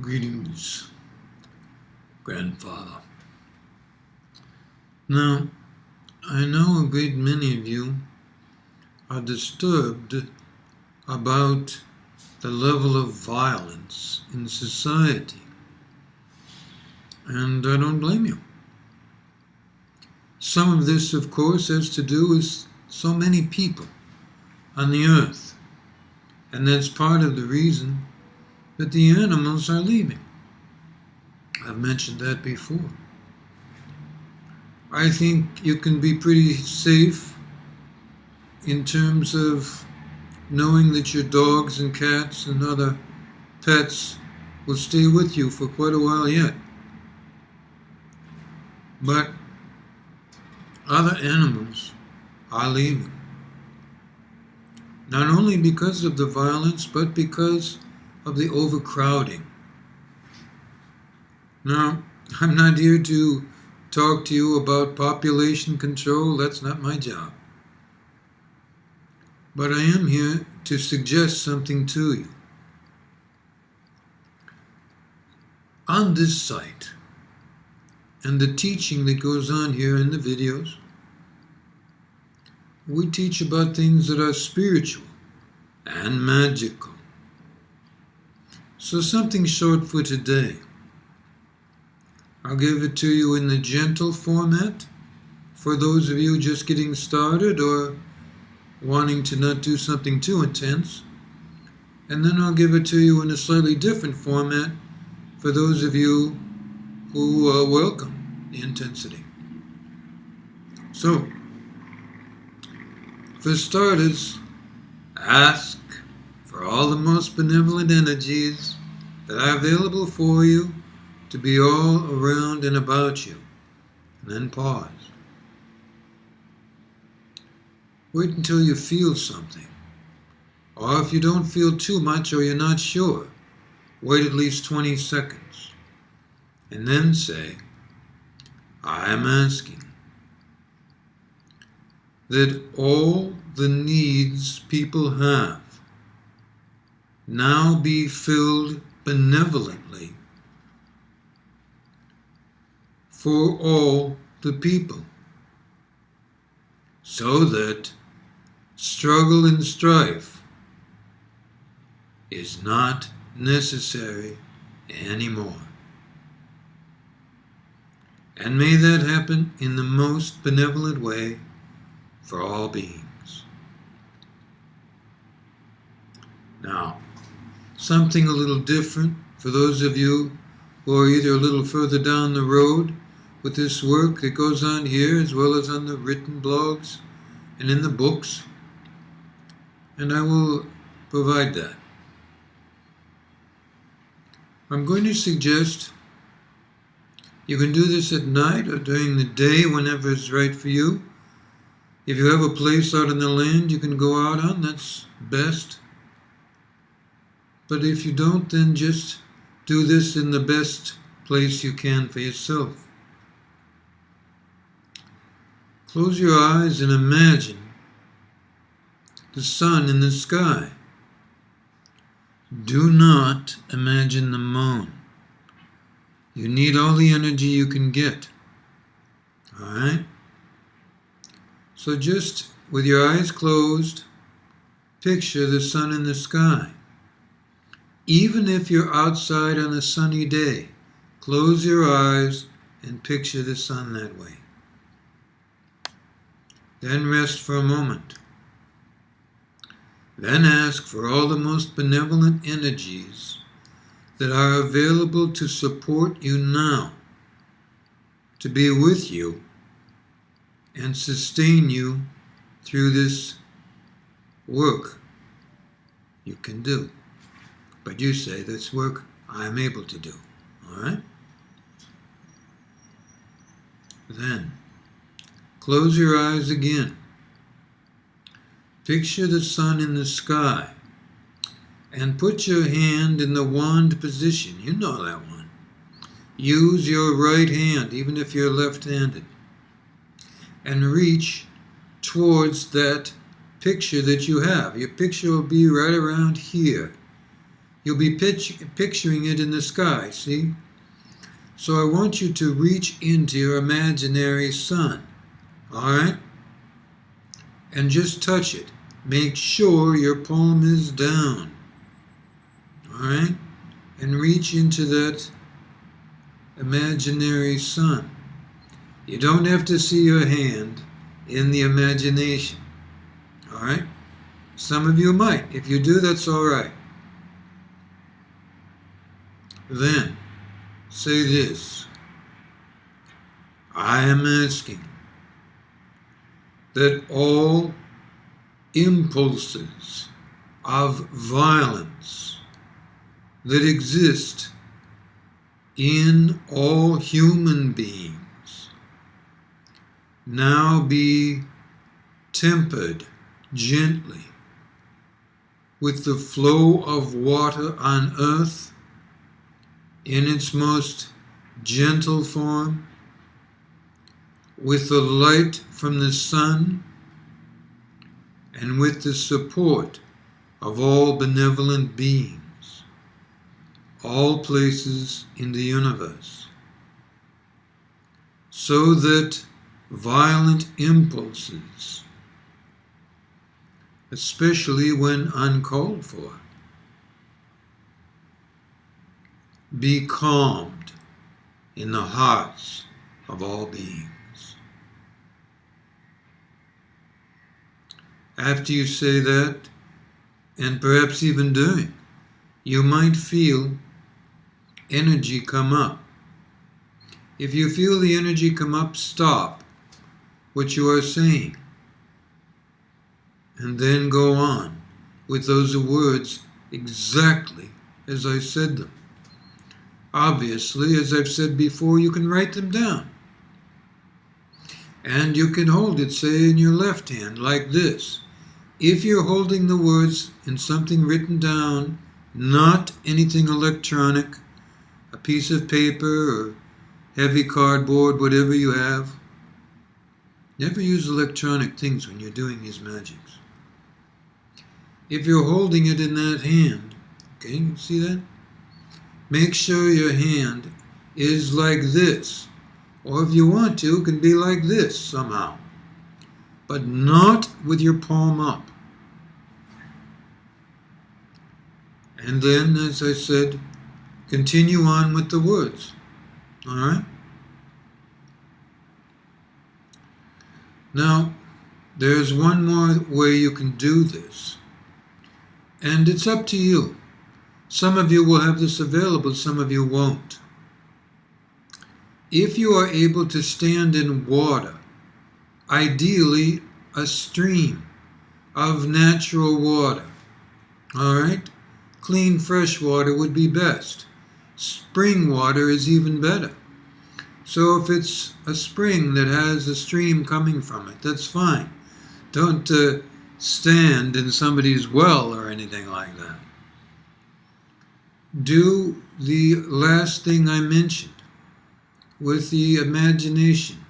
Greetings, grandfather. Now, I know a great many of you are disturbed about the level of violence in society, and I don't blame you. Some of this, of course, has to do with so many people on the earth, and that's part of the reason that the animals are leaving. I've mentioned that before. I think you can be pretty safe in terms of knowing that your dogs and cats and other pets will stay with you for quite a while yet. But other animals are leaving. Not only because of the violence, but because of the overcrowding. Now, I'm not here to talk to you about population control. That's not my job. But I am here to suggest something to you. On this site, and the teaching that goes on here in the videos, we teach about things that are spiritual and magical. So something short for today. I'll give it to you in the gentle format for those of you just getting started or wanting to not do something too intense. And then I'll give it to you in a slightly different format for those of you who welcome the intensity. So, for starters, ask for all the most benevolent energies that are available for you to be all around and about you. And then pause. Wait until you feel something. Or if you don't feel too much or you're not sure, wait at least 20 seconds. And then say, I am asking that all the needs people have now be filled benevolently for all the people, so that struggle and strife is not necessary anymore. And may that happen in the most benevolent way for all beings. Now, something a little different for those of you who are either a little further down the road with this work that goes on here, as well as on the written blogs and in the books, and I will provide that. I'm going to suggest you can do this at night or during the day, whenever it's right for you. If you have a place out in the land you can go out on, that's best. But if you don't, then just do this in the best place you can for yourself. Close your eyes and imagine the sun in the sky. Do not imagine the moon. You need all the energy you can get. Alright? So just with your eyes closed, picture the sun in the sky. Even if you're outside on a sunny day, close your eyes and picture the sun that way. Then rest for a moment. Then ask for all the most benevolent energies that are available to support you now, to be with you and sustain you through this work you can do. But you say, this work I am able to do. All right? Then, close your eyes again. Picture the sun in the sky and put your hand in the wand position. You know that one. Use your right hand, even if you're left-handed, and reach towards that picture that you have. Your picture will be right around here. you'll be picturing it in the sky, see? So I want you to reach into your imaginary sun, all right? And just touch it. Make sure your palm is down, all right? And reach into that imaginary sun. You don't have to see your hand in the imagination, all right? Some of you might. If you do, that's all right. Then, say this: I am asking that all impulses of violence that exist in all human beings now be tempered gently with the flow of water on earth in its most gentle form, with the light from the sun, and with the support of all benevolent beings, all places in the universe, so that violent impulses, especially when uncalled for, be calmed in the hearts of all beings. After you say that, and perhaps even during, you might feel energy come up. If you feel the energy come up, stop what you are saying, and then go on with those words exactly as I said them. Obviously, as I've said before, you can write them down. And you can hold it, say, in your left hand, like this. If you're holding the words in something written down, not anything electronic, a piece of paper or heavy cardboard, whatever you have, never use electronic things when you're doing these magics. If you're holding it in that hand, okay, you see that? Make sure your hand is like this. Or if you want to, it can be like this somehow. But not with your palm up. And then, as I said, continue on with the words. All right? Now, there's one more way you can do this. And it's up to you. Some of you will have this available, some of you won't. If you are able to stand in water, ideally a stream of natural water, all right? Clean, fresh water would be best. Spring water is even better. So if it's a spring that has a stream coming from it, that's fine. Don't stand in somebody's well or anything like that. Do the last thing I mentioned with the imagination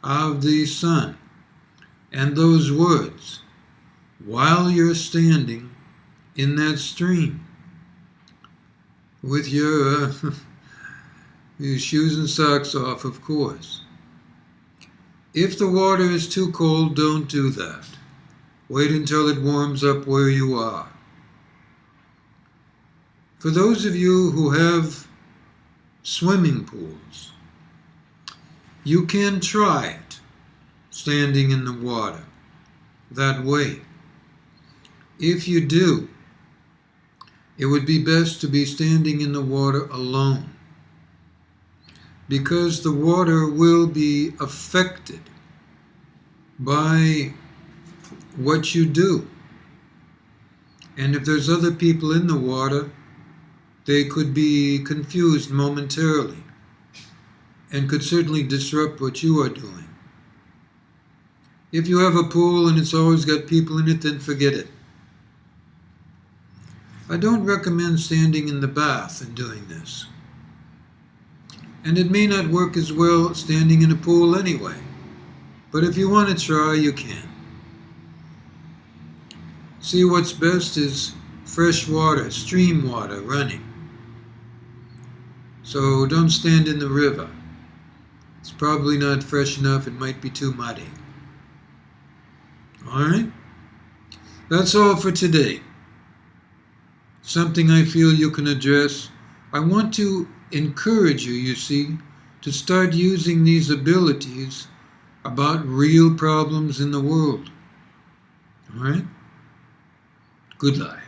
of the sun and those words while you're standing in that stream with your shoes and socks off, of course. If the water is too cold, don't do that. Wait until it warms up where you are. For those of you who have swimming pools, you can try it, standing in the water, that way. If you do, it would be best to be standing in the water alone, because the water will be affected by what you do. And if there's other people in the water, they could be confused momentarily and could certainly disrupt what you are doing. If you have a pool and it's always got people in it, then forget it. I don't recommend standing in the bath and doing this. And it may not work as well standing in a pool anyway. But if you want to try, you can. See, what's best is fresh water, stream water running. So don't stand in the river. It's probably not fresh enough. It might be too muddy. All right? That's all for today. Something I feel you can address. I want to encourage you, you see, to start using these abilities about real problems in the world. All right? Good luck.